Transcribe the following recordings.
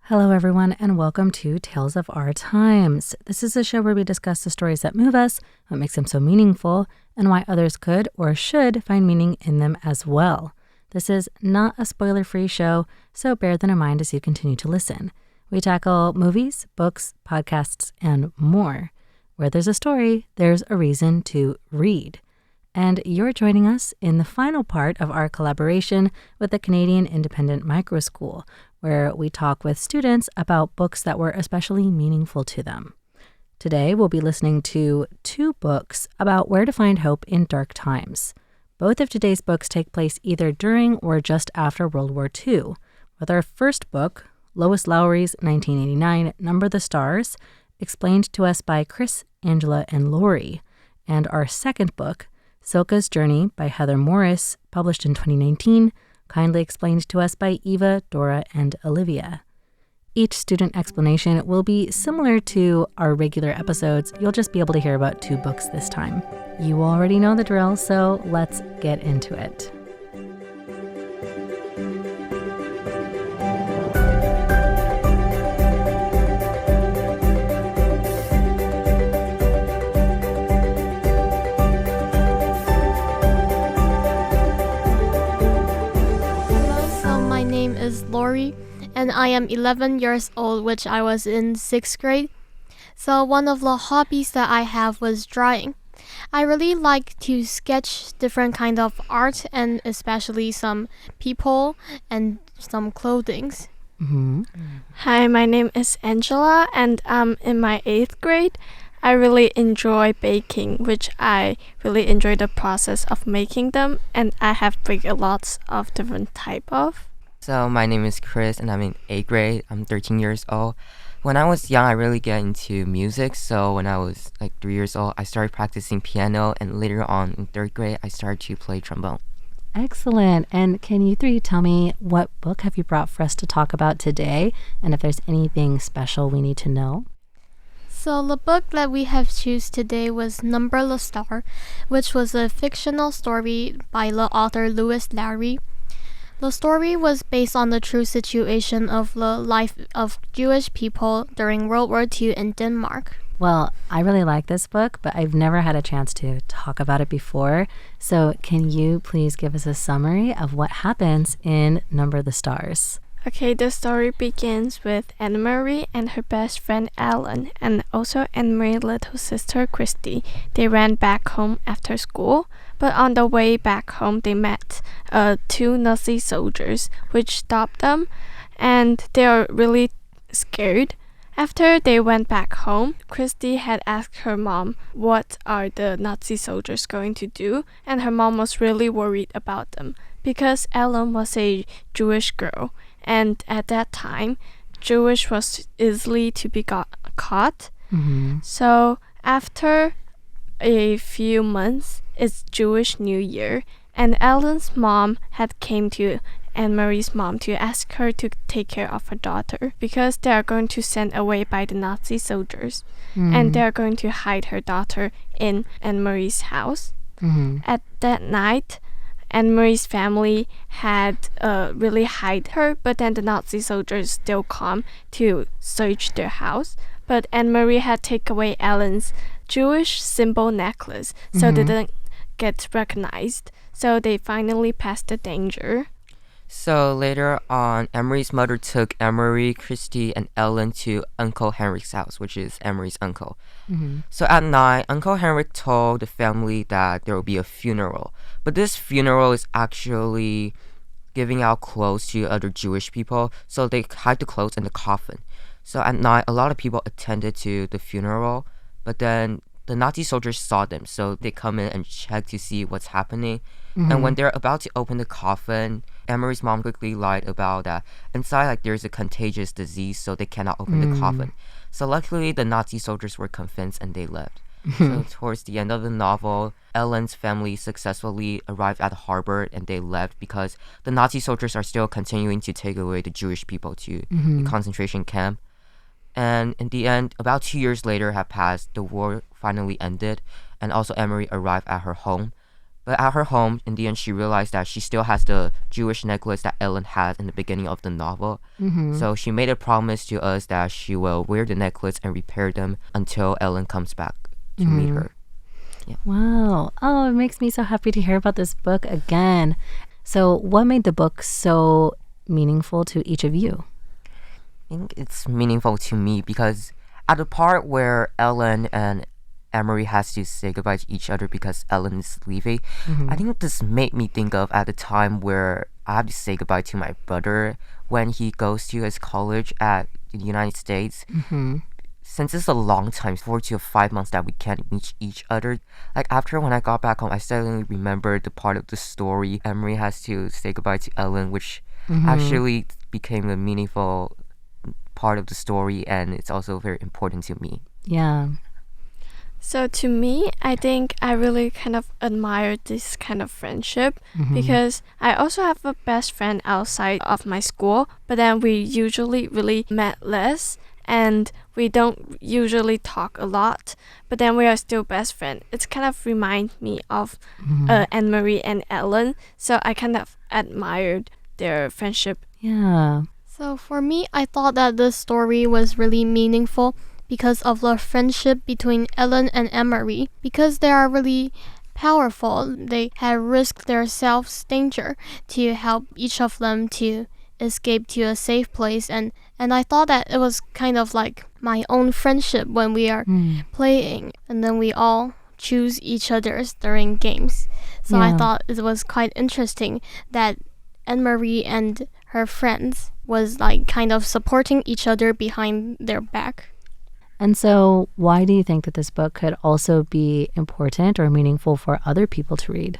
Hello, everyone, and welcome to Tales of Our Times. This is a show where we discuss the stories that move us, what makes them so meaningful, and why others could or should find meaning in them as well. This is not a spoiler-free show, so bear that in mind as you continue to listen. We tackle movies, books, podcasts, and more. Where there's a story, there's a reason to read. And you're joining us in the final part of our collaboration with the Canadian Independent Micro School, where we talk with students about books that were especially meaningful to them. Today, we'll be listening to two books about where to find hope in dark times. Both of today's books take place either during or just after World War II. With our first book, Lois Lowry's 1989 Number the Stars, explained to us by Chris, Angela, and Laurie, and our second book, Cilka's Journey by Heather Morris, published in 2019, kindly explained to us by Eva, Dora, and Olivia. Each student explanation will be similar to our regular episodes. You'll just be able to hear about two books this time. You already know the drill, so let's get into it. Is Laurie, and I am 11 years old, which I was in 6th grade. So one of the hobbies that I have was drawing. I really like to sketch different kind of art, and especially some people and some clothings. Mm-hmm. Hi, my name is Angela, and I'm in my 8th grade. I really enjoy baking, which I really enjoy the process of making them, and I have baked lots of different type of. So my name is Chris and I'm in 8th grade. I'm 13 years old. When I was young, I really get into music. So when I was like 3 years old, I started practicing piano, and later on in 3rd grade, I started to play trombone. Excellent. And can you three tell me what book have you brought for us to talk about today, and if there's anything special we need to know? So the book that we have choose today was Number the Star, which was a fictional story by the author Lowry. The story was based on the true situation of the life of Jewish people during World War II in Denmark. Well, I really like this book, but I've never had a chance to talk about it before. So can you please give us a summary of what happens in Number the Stars? Okay, the story begins with Anne-Marie and her best friend Alan, and also Anne-Marie's little sister Christy. They ran back home after school, but on the way back home they met two Nazi soldiers, which stopped them, and they are really scared. After they went back home, Christy had asked her mom what are the Nazi soldiers going to do, and her mom was really worried about them because Ellen was a Jewish girl. And at that time, Jewish was easily to be caught. Mm-hmm. So after a few months, it's Jewish New Year, and Ellen's mom had came to Anne-Marie's mom to ask her to take care of her daughter because they are going to send away by the Nazi soldiers, and they are going to hide her daughter in Anne-Marie's house. Mm-hmm. At that night, Anne-Marie's family had really hide her, but then the Nazi soldiers still come to search their house. But Anne-Marie had taken away Ellen's Jewish symbol necklace, so they didn't get recognized. So they finally passed the danger. So later on, Emery's mother took Emery, Christy, and Ellen to Uncle Henrik's house, which is Emery's uncle. Mm-hmm. So at night, Uncle Henrik told the family that there will be a funeral. But this funeral is actually giving out clothes to other Jewish people, so they hide the clothes in the coffin. So at night, a lot of people attended to the funeral, but then the Nazi soldiers saw them, so they come in and check to see what's happening. Mm-hmm. And when they're about to open the coffin, Emery's mom quickly lied about that. Inside, like, there's a contagious disease, so they cannot open the coffin. So luckily, the Nazi soldiers were convinced and they left. So towards the end of the novel, Ellen's family successfully arrived at the harbor and they left because the Nazi soldiers are still continuing to take away the Jewish people to the concentration camp. And in the end, about 2 years later have passed, the war finally ended, and also Emery arrived at her home. But at her home, in the end, she realized that she still has the Jewish necklace that Ellen had in the beginning of the novel. So she made a promise to us that she will wear the necklace and repair them until Ellen comes back to meet her. Yeah. Wow. Oh, it makes me so happy to hear about this book again. So what made the book so meaningful to each of you? I think it's meaningful to me because at the part where Ellen and Emery has to say goodbye to each other because Ellen is leaving, I think this made me think of at the time where I have to say goodbye to my brother when he goes to his college at the United States. Since it's a long time, 4 to 5 months that we can't meet each other, like after when I got back home, I suddenly remembered the part of the story Emery has to say goodbye to Ellen, which actually became a meaningful part of the story, and it's also very important to me. Yeah. So to me, I think I really kind of admire this kind of friendship because I also have a best friend outside of my school, but then we usually really met less and we don't usually talk a lot, but then we are still best friends. It's kind of remind me of Anne-Marie and Ellen, so I kind of admired their friendship. Yeah. So for me, I thought that this story was really meaningful because of the friendship between Ellen and Emery. Because they are really powerful, they had risked their selves danger to help each of them to escape to a safe place. And I thought that it was kind of like my own friendship when we are playing, and then we all choose each other's during games. So I thought it was quite interesting that Anne-Marie and her friends was like kind of supporting each other behind their back. And so why do you think that this book could also be important or meaningful for other people to read?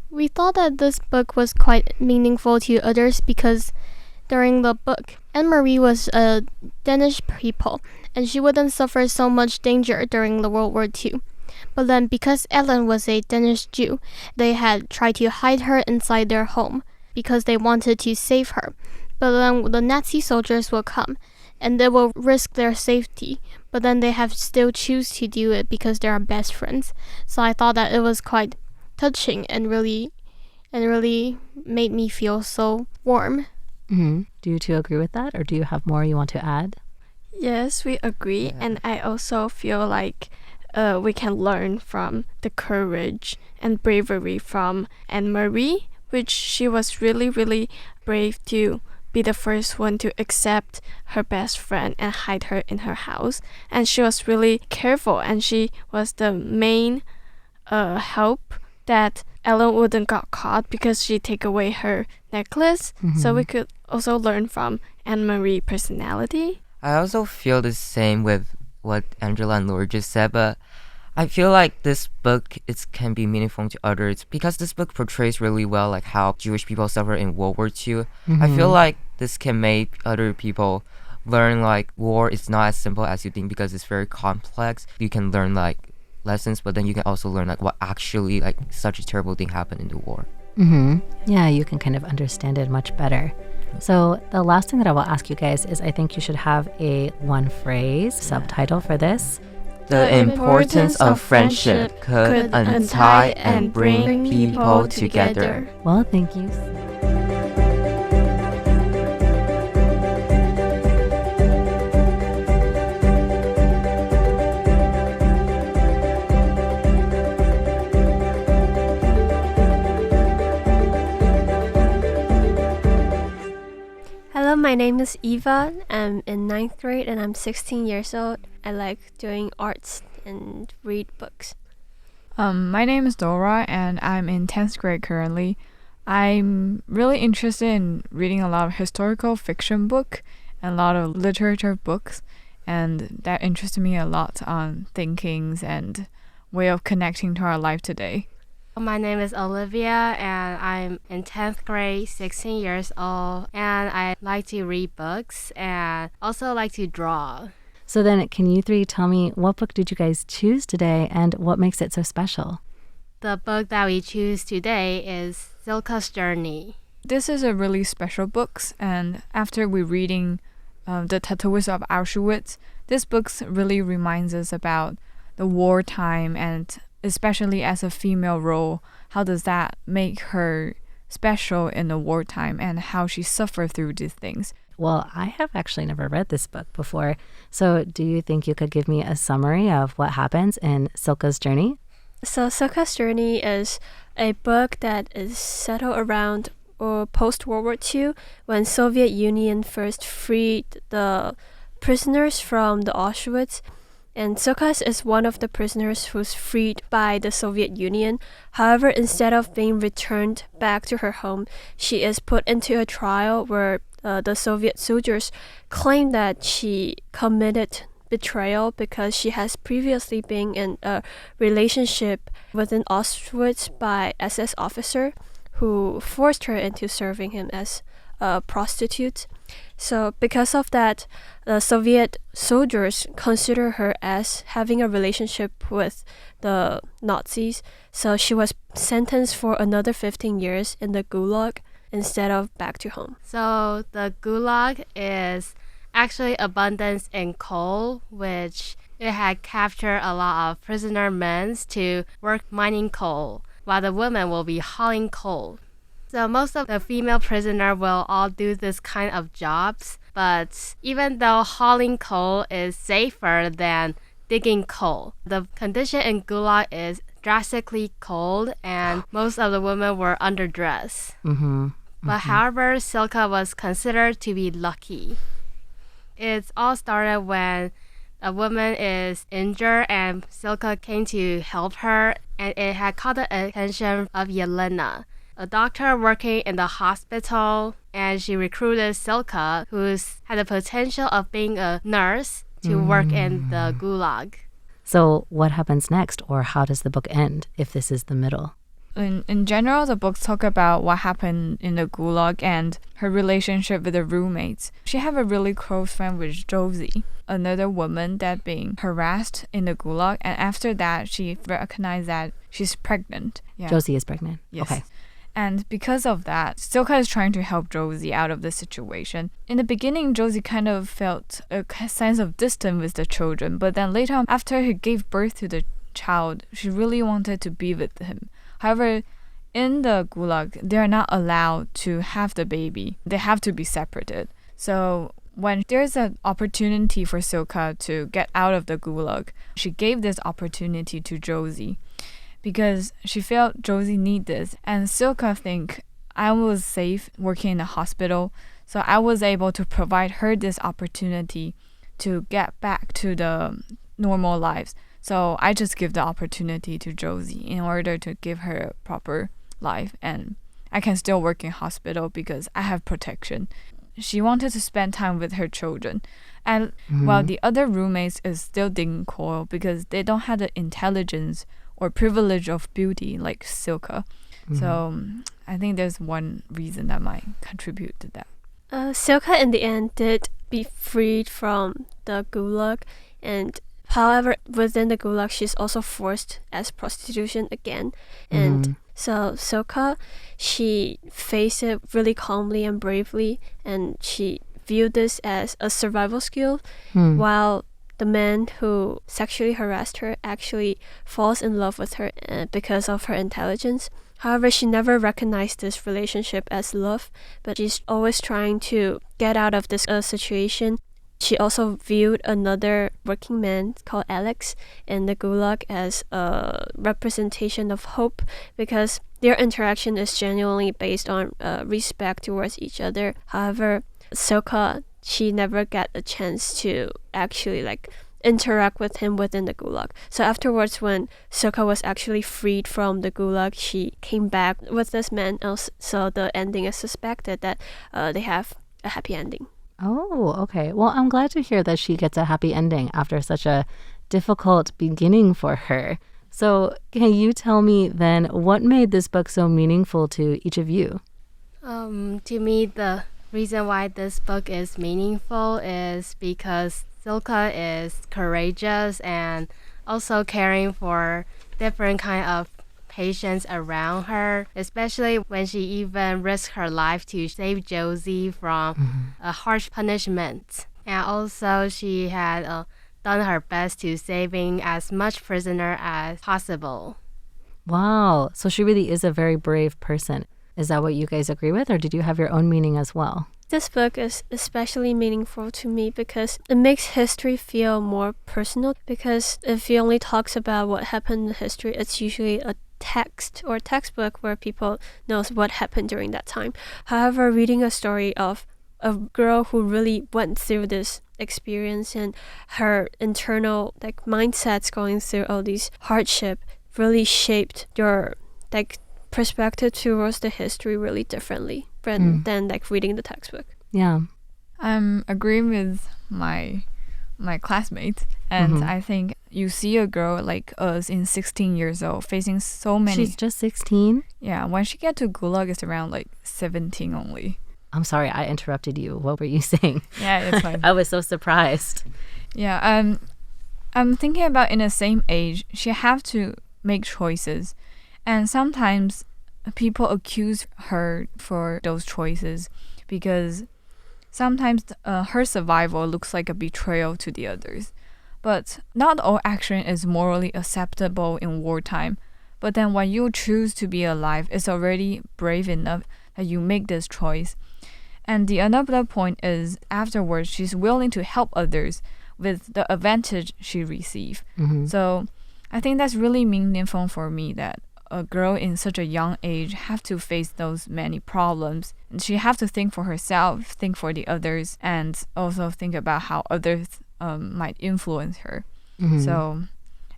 We thought that this book was quite meaningful to others because during the book, Anne-Marie was a Danish people and she wouldn't suffer so much danger during the World War II. But then because Ellen was a Danish Jew, they had tried to hide her inside their home because they wanted to save her. But then the Nazi soldiers will come and they will risk their safety, but then they have still choose to do it because they are best friends. So I thought that it was quite touching and really made me feel so warm. Do you two agree with that, or do you have more you want to add? Yes, we agree, and I also feel like we can learn from the courage and bravery from Anne-Marie, which she was really, really brave to be the first one to accept her best friend and hide her in her house. And she was really careful, and she was the main help that Ellen wouldn't got caught because she take away her necklace. So we could also learn from Anne-Marie's personality. I also feel the same with what Angela and Lowry just said, but I feel like this book can be meaningful to others because this book portrays really well like how Jewish people suffer in World War II. I feel like this can make other people learn like war is not as simple as you think because it's very complex. You can learn like lessons, but then you can also learn like what actually like such a terrible thing happened in the war. Yeah, you can kind of understand it much better. So the last thing that I will ask you guys is I think you should have a one phrase subtitle for this. The importance of friendship could untie and bring people together. Well, thank you. Hello, my name is Eva. I'm in 9th grade and I'm 16 years old. I like doing arts and read books. My name is Dora and I'm in 10th grade currently. I'm really interested in reading a lot of historical fiction book and a lot of literature books, and that interested me a lot on thinkings and way of connecting to our life today. My name is Olivia and I'm in 10th grade, 16 years old, and I like to read books and also like to draw. So then can you three tell me what book did you guys choose today and what makes it so special? The book that we choose today is Cilka's Journey. This is a really special book, and after we reading The Tattooist of Auschwitz, this book really reminds us about the wartime and especially as a female role, how does that make her special in the wartime and how she suffered through these things? Well, I have actually never read this book before. So do you think you could give me a summary of what happens in Cilka's journey? So Cilka's Journey is a book that is settled around post-World War II when Soviet Union first freed the prisoners from the Auschwitz. And Cilka is one of the prisoners who's freed by the Soviet Union. However, instead of being returned back to her home, she is put into a trial where the Soviet soldiers claim that she committed betrayal because she has previously been in a relationship within Auschwitz by SS officer who forced her into serving him as a prostitute. So because of that, the Soviet soldiers consider her as having a relationship with the Nazis. So she was sentenced for another 15 years in the Gulag instead of back to home. So the Gulag is actually abundance in coal, which it had captured a lot of prisoner men to work mining coal, while the women will be hauling coal. So most of the female prisoners will all do this kind of jobs, but even though hauling coal is safer than digging coal, the condition in Gulag is drastically cold and most of the women were underdressed. But however, Cilka was considered to be lucky. It all started when a woman is injured and Cilka came to help her, and it had caught the attention of Yelena, a doctor working in the hospital, and she recruited Cilka, who had the potential of being a nurse, to work in the Gulag. So what happens next, or how does the book end if this is the middle? In general, the books talk about what happened in the Gulag and her relationship with the roommates. She had a really close friend with Josie, another woman that being harassed in the Gulag, and after that, she recognized that she's pregnant. Yeah. Josie is pregnant. Yes. Okay. And because of that, Cilka is trying to help Josie out of the situation. In the beginning, Josie kind of felt a sense of distance with the children, but then later on, after he gave birth to the child, she really wanted to be with him. However, in the Gulag, they are not allowed to have the baby. They have to be separated. So when there's an opportunity for Cilka to get out of the Gulag, she gave this opportunity to Josie because she felt Josie need this. And Cilka think I was safe working in the hospital, so I was able to provide her this opportunity to get back to the normal lives. So I just give the opportunity to Josie in order to give her a proper life, and I can still work in hospital because I have protection. She wanted to spend time with her children, and while the other roommates is still digging coal because they don't have the intelligence or privilege of beauty like Cilka. So I think there's one reason that might contribute to that. Cilka in the end did be freed from the Gulag, and however, within the Gulag, she's also forced as prostitution again. And so Cilka, she faced it really calmly and bravely, and she viewed this as a survival skill, while the man who sexually harassed her actually falls in love with her because of her intelligence. However, she never recognized this relationship as love, but she's always trying to get out of this situation. She also viewed another working man called Alex in the Gulag as a representation of hope because their interaction is genuinely based on respect towards each other. However, Cilka, she never got a chance to actually interact with him within the Gulag. So afterwards, when Cilka was actually freed from the Gulag, she came back with this man. So the ending is suspected that they have a happy ending. Oh, okay. Well, I'm glad to hear that she gets a happy ending after such a difficult beginning for her. So can you tell me then what made this book so meaningful to each of you? To me, the reason why this book is meaningful is because Cilka is courageous and also caring for different kind of patients around her, especially when she even risked her life to save Josie from a harsh punishment. And also she had done her best to saving as much prisoner as possible. Wow. So she really is a very brave person. Is that what you guys agree with, or did you have your own meaning as well? This book is especially meaningful to me because it makes history feel more personal, because if it only talks about what happened in history, it's usually a text or textbook where people knows what happened during that time. However, reading a story of a girl who really went through this experience and her internal mindsets going through all these hardship really shaped your perspective towards the history really differently than reading the textbook. Yeah. I'm agreeing with my classmates, and I think you see a girl like us in 16 years old facing so many. She's just 16? Yeah, when she get to Gulag, it's around 17 only. I'm sorry, I interrupted you. What were you saying? Yeah, it's fine. I was so surprised. Yeah, I'm thinking about in the same age, she have to make choices, and sometimes people accuse her for those choices because sometimes her survival looks like a betrayal to the others. But not all action is morally acceptable in wartime. But then when you choose to be alive, it's already brave enough that you make this choice. And the another point is afterwards, she's willing to help others with the advantage she received. So I think that's really meaningful for me, that a girl in such a young age have to face those many problems. And she have to think for herself, think for the others, and also think about how others might influence her. So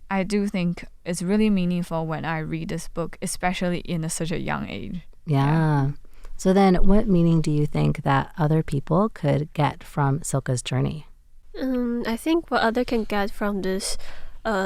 I do think it's really meaningful when I read this book, especially in such a young age. Yeah. So then what meaning do you think that other people could get from Cilka's journey? I think what other can get from this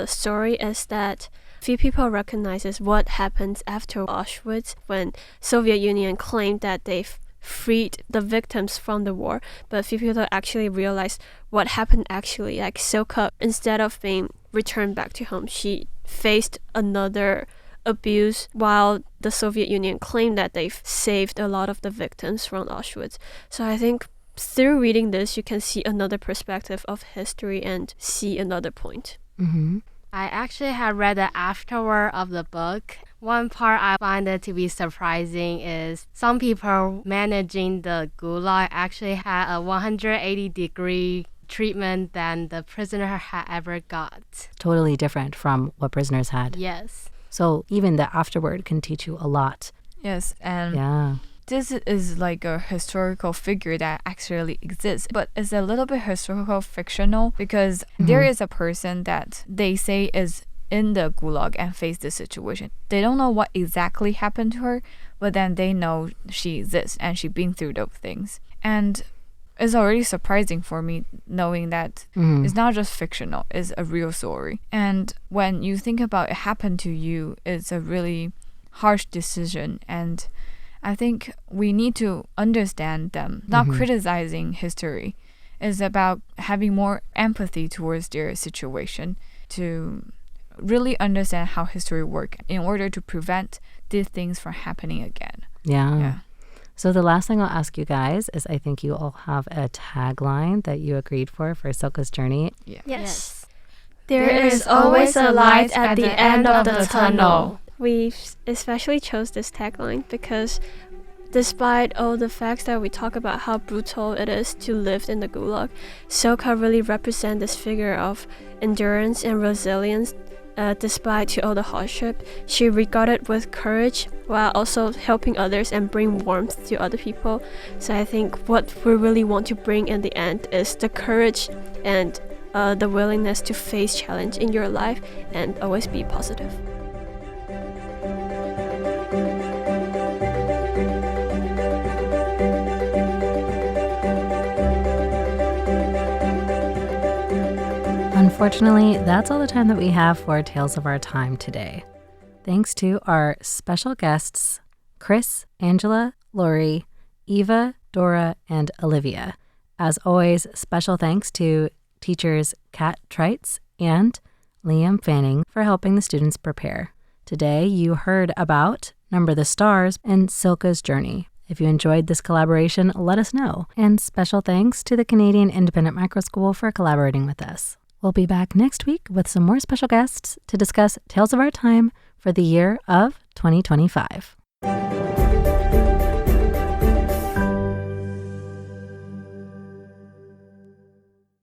story is that few people recognizes what happens after Auschwitz when Soviet Union claimed that they've freed the victims from the war, but few people actually realize what happened actually. Like Cilka, instead of being returned back to home, she faced another abuse while the Soviet Union claimed that they've saved a lot of the victims from Auschwitz. So I think through reading this, you can see another perspective of history and see another point. I actually have read the afterword of the book. One part I find it to be surprising is some people managing the Gulag actually had a 180-degree treatment than the prisoner had ever got. Totally different from what prisoners had. Yes. So even the afterword can teach you a lot. Yes, and this is like a historical figure that actually exists, but it's a little bit historical fictional because there is a person that they say is in the Gulag and face this situation. They don't know what exactly happened to her, but then they know she exists and she's been through those things. And it's already surprising for me knowing that it's not just fictional, it's a real story. And when you think about it happened to you, it's a really harsh decision. And I think we need to understand them, not criticizing history. It's about having more empathy towards their situation to really understand how history works in order to prevent these things from happening again. Yeah. So the last thing I'll ask you guys is I think you all have a tagline that you agreed for Cilka's journey. Yes. There is always a light at the end of the tunnel. We especially chose this tagline because despite all the facts that we talk about how brutal it is to live in the Gulag, Cilka really represents this figure of endurance and resilience. Despite all the hardship, she regarded with courage while also helping others and bring warmth to other people. So I think what we really want to bring in the end is the courage and the willingness to face challenge in your life and always be positive. Unfortunately, that's all the time that we have for Tales of Our Time today. Thanks to our special guests, Chris, Angela, Laurie, Eva, Dora, and Olivia. As always, special thanks to teachers Kat Treitz and Liam Fanning for helping the students prepare. Today, you heard about Number the Stars and Cilka's journey. If you enjoyed this collaboration, let us know. And special thanks to the Canadian Independent Micro School for collaborating with us. We'll be back next week with some more special guests to discuss Tales of Our Time for the year of 2025.